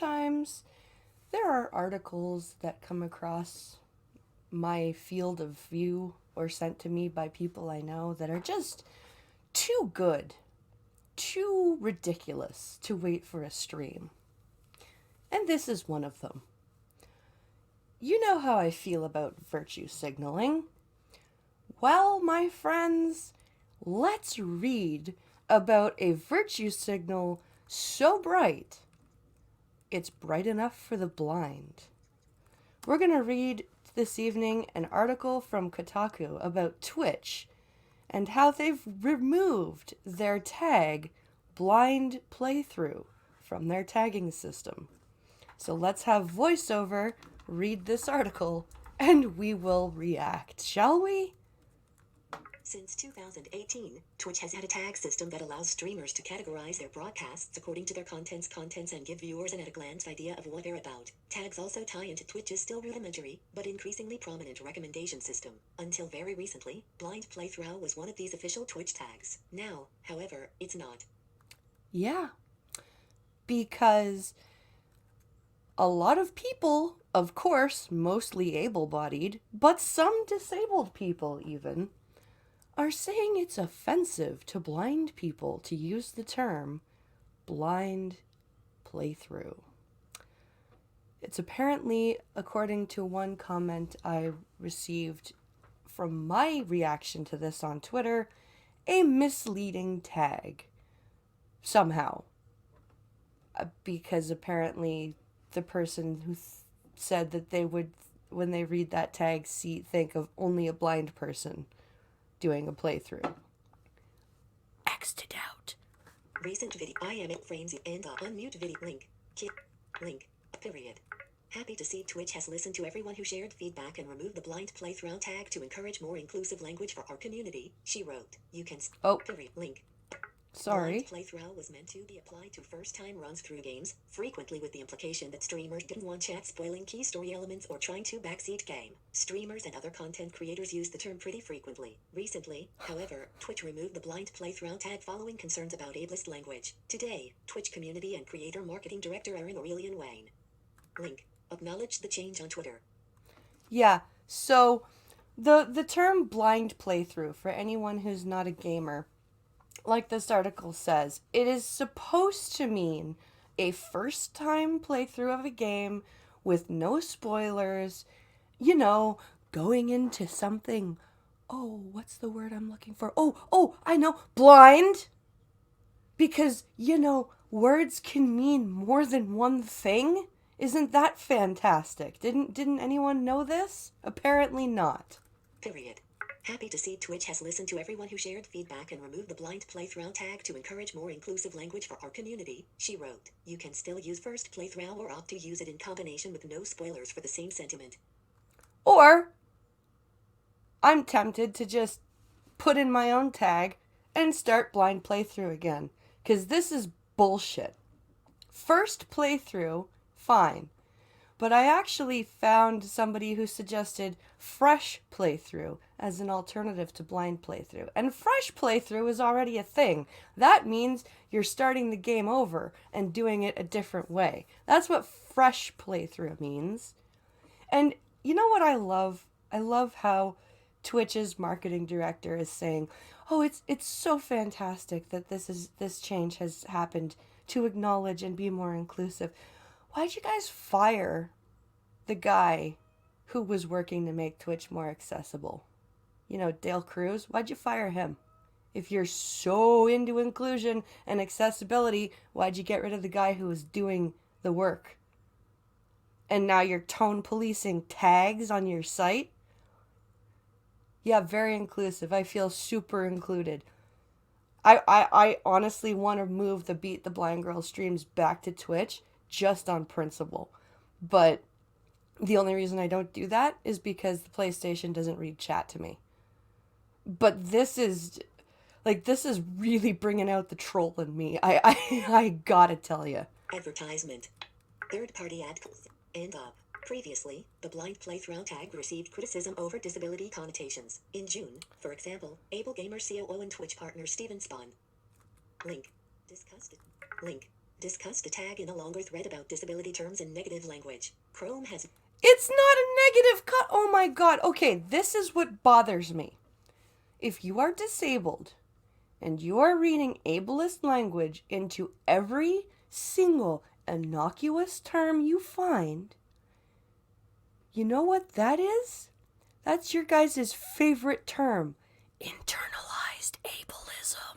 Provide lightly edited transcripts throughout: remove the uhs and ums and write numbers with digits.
sometimes there are articles that come across my field of view or sent to me by people I know that are just too good, too ridiculous to wait for a stream. And this is one of them. You know how I feel about virtue signaling. Well, my friends, let's read about a virtue signal so bright, it's bright enough for the blind. We're going to read this evening an article from Kotaku about Twitch and how they've removed their tag blind playthrough from their tagging system. So let's have voiceover read this article and we will react, shall we? Since 2018, Twitch has had a tag system that allows streamers to categorize their broadcasts according to their contents and give viewers an at-a-glance idea of what they're about. Tags also tie into Twitch's still rudimentary, but increasingly prominent recommendation system. Until very recently, blind playthrough was one of these official Twitch tags. Now, however, it's not. Yeah, because a lot of people, of course, mostly able-bodied, but some disabled people even, are saying it's offensive to blind people to use the term blind playthrough. It's apparently, according to one comment I received from my reaction to this on Twitter, a misleading tag. Somehow. Because apparently the person who said that they would, when they read that tag, think of only a blind person doing a playthrough. X'd out. Recent video. I am at frames and unmute video link. Link. Period. Happy to see Twitch has listened to everyone who shared feedback and removed the blind playthrough tag to encourage more inclusive language for our community, she wrote. You can... Period. Link. Sorry. Blind playthrough was meant to be applied to first-time runs through games, frequently with the implication that streamers didn't want chat spoiling key story elements or trying to backseat game. Streamers and other content creators use the term pretty frequently. Recently, however, Twitch removed the blind playthrough tag following concerns about ableist language. Today, Twitch community and creator marketing director Aaron Aurelian Wayne. Link. Acknowledged the change on Twitter. Yeah, so the term blind playthrough, for anyone who's not a gamer, like this article says, it is supposed to mean a first-time playthrough of a game with no spoilers, you know, going into something, what's the word I'm looking for? I know, blind! Because, you know, words can mean more than one thing. Isn't that fantastic? Didn't anyone know this? Apparently not. Period. Happy to see Twitch has listened to everyone who shared feedback and removed the blind playthrough tag to encourage more inclusive language for our community, she wrote. You can still use first playthrough or opt to use it in combination with no spoilers for the same sentiment. Or, I'm tempted to just put in my own tag and start blind playthrough again. Because this is bullshit. First playthrough, fine. But I actually found somebody who suggested fresh playthrough as an alternative to blind playthrough. And fresh playthrough is already a thing. That means you're starting the game over and doing it a different way. That's what fresh playthrough means. And you know what I love? I love how Twitch's marketing director is saying, it's so fantastic that this change has happened to acknowledge and be more inclusive. Why'd you guys fire the guy who was working to make Twitch more accessible? You know, Dale Cruz. Why'd you fire him? If you're so into inclusion and accessibility, why'd you get rid of the guy who was doing the work? And now you're tone policing tags on your site? Yeah, very inclusive. I feel super included. I honestly want to move the Beat the Blind Girl streams back to Twitch just on principle. But the only reason I don't do that is because the PlayStation doesn't read chat to me. But this is really bringing out the troll in me. I gotta tell you. Advertisement. Third-party ad. And up. Previously, the blind playthrough tag received criticism over disability connotations. In June, for example, Able Gamer COO and Twitch partner Steven Spawn. Link. Discussed. Link. Discussed a tag in a longer thread about disability terms and negative language. Chrome has... It's not a negative cut. Oh my god. Okay, this is what bothers me. If you are disabled and you are reading ableist language into every single innocuous term you find, you know what that is? That's your guys' favorite term. Internalized ableism.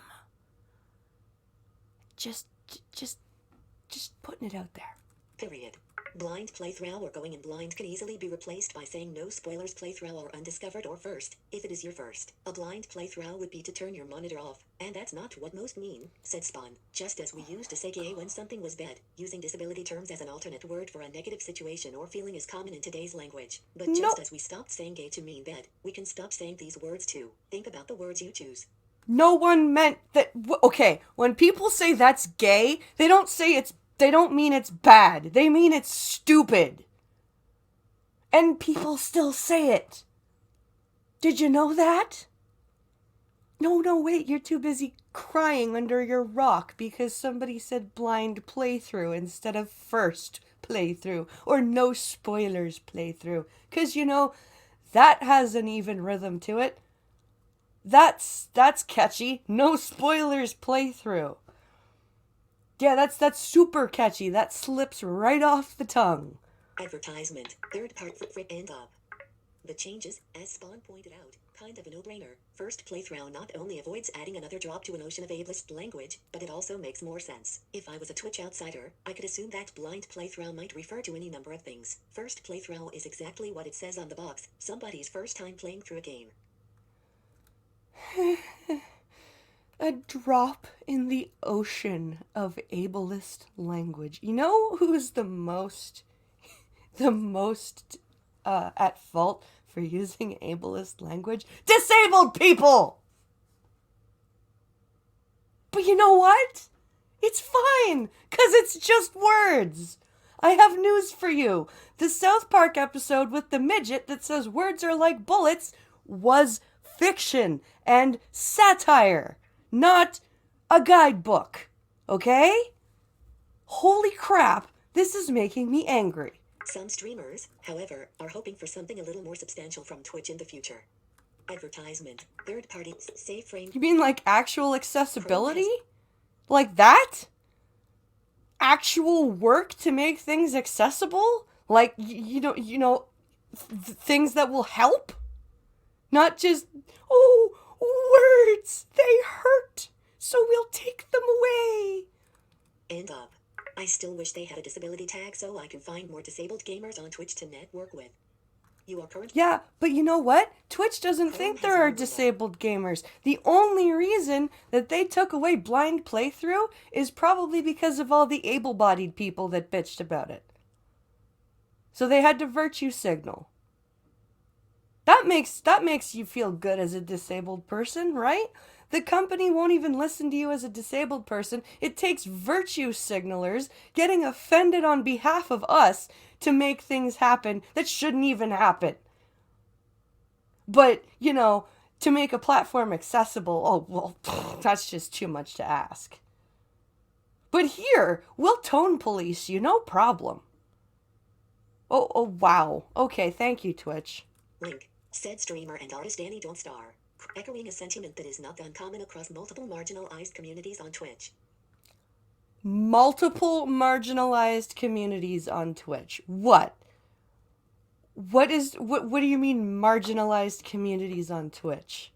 Just putting it out there. Period. Blind playthrough or going in blind can easily be replaced by saying no spoilers playthrough or undiscovered or first, if it is your first. A blind playthrough would be to turn your monitor off, and that's not what most mean, said Spawn. Just as we used to say gay when something was bad, using disability terms as an alternate word for a negative situation or feeling is common in today's language. But just as we stopped saying gay to mean bad, we can stop saying these words too. Think about the words you choose. No one meant that. Okay, when people say that's gay, they don't mean it's bad. They mean it's stupid. And people still say it. Did you know that? No, wait, you're too busy crying under your rock because somebody said blind playthrough instead of first playthrough or no spoilers playthrough. Because, that has an even rhythm to it. That's catchy. No spoilers playthrough. Yeah, that's super catchy. That slips right off the tongue. Advertisement. Third part for end up. The changes, as Spawn pointed out, kind of a no-brainer. First playthrough not only avoids adding another drop to an ocean of ableist language, but it also makes more sense. If I was a Twitch outsider, I could assume that blind playthrough might refer to any number of things. First playthrough is exactly what it says on the box, somebody's first time playing through a game. A drop in the ocean of ableist language. You know who's the most at fault for using ableist language? Disabled people! But you know what? It's fine, because it's just words. I have news for you. The South Park episode with the midget that says words are like bullets was fiction and satire, not a guidebook. Okay? Holy crap, this is making me angry. Some streamers, however, are hoping for something a little more substantial from Twitch in the future. Advertisement. Third-party safe frame. You mean like actual accessibility? Like that? Actual work to make things accessible? Like, things that will help? Not just, words, they hurt, so we'll take them away. End up. I still wish they had a disability tag so I can find more disabled gamers on Twitch to network with. You are currently... Yeah, but you know what? Twitch doesn't think there are disabled gamers. The only reason that they took away blind playthrough is probably because of all the able-bodied people that bitched about it. So they had to virtue signal. That makes you feel good as a disabled person, right? The company won't even listen to you as a disabled person. It takes virtue signalers getting offended on behalf of us to make things happen that shouldn't even happen. But, to make a platform accessible, that's just too much to ask. But here, we'll tone police you, no problem. Oh, wow. Okay, thank you, Twitch. Link. Said streamer and artist Danny Don't Star. Echoing a sentiment that is not uncommon across multiple marginalized communities on Twitch. Multiple marginalized communities on Twitch. What? What do you mean marginalized communities on Twitch?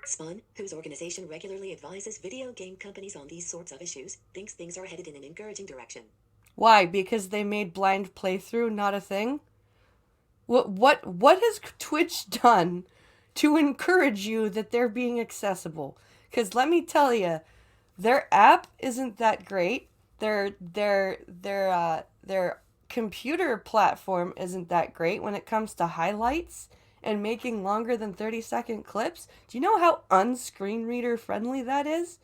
Spawn, whose organization regularly advises video game companies on these sorts of issues, thinks things are headed in an encouraging direction. Why? Because they made blind playthrough not a thing? What has Twitch done to encourage you that they're being accessible? Because let me tell you, their app isn't that great. Their computer platform isn't that great when it comes to highlights and making longer than 30-second clips. Do you know how unscreen reader friendly that is?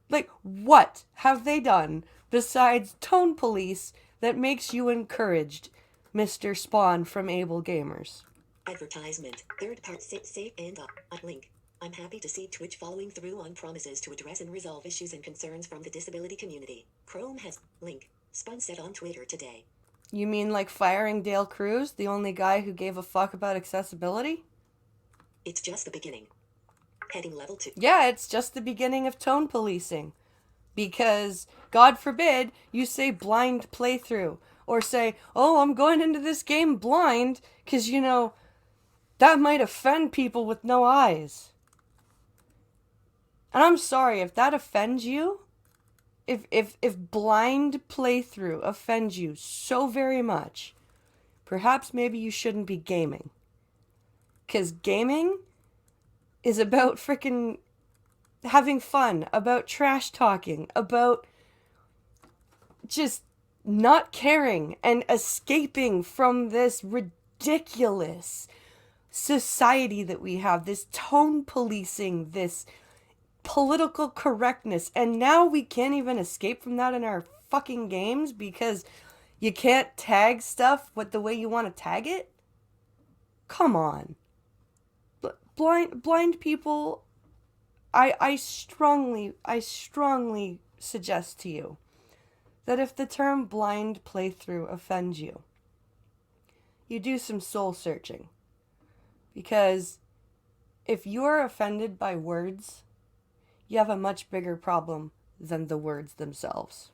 Like, what have they done besides tone police that makes you encouraged, Mr. Spawn from Able Gamers? Advertisement. Third part save and up. Link. I'm happy to see Twitch following through on promises to address and resolve issues and concerns from the disability community. Chrome has link Spun said on Twitter today. You mean like firing Dale Cruz, the only guy who gave a fuck about accessibility? It's just the beginning. Heading level 2. Yeah, it's just the beginning of tone policing. Because, God forbid, you say blind playthrough. Or say, oh, I'm going into this game blind, because, that might offend people with no eyes. And I'm sorry, if that offends you, if blind playthrough offends you so very much, perhaps maybe you shouldn't be gaming. Because gaming is about frickin' having fun, about trash talking, about just not caring and escaping from this ridiculous society that we have, this tone policing, this political correctness, and now we can't even escape from that in our fucking games because you can't tag stuff with the way you want to tag it? Come on. Blind people, I strongly suggest to you that if the term blind playthrough offends you, you do some soul searching. Because if you are offended by words, you have a much bigger problem than the words themselves.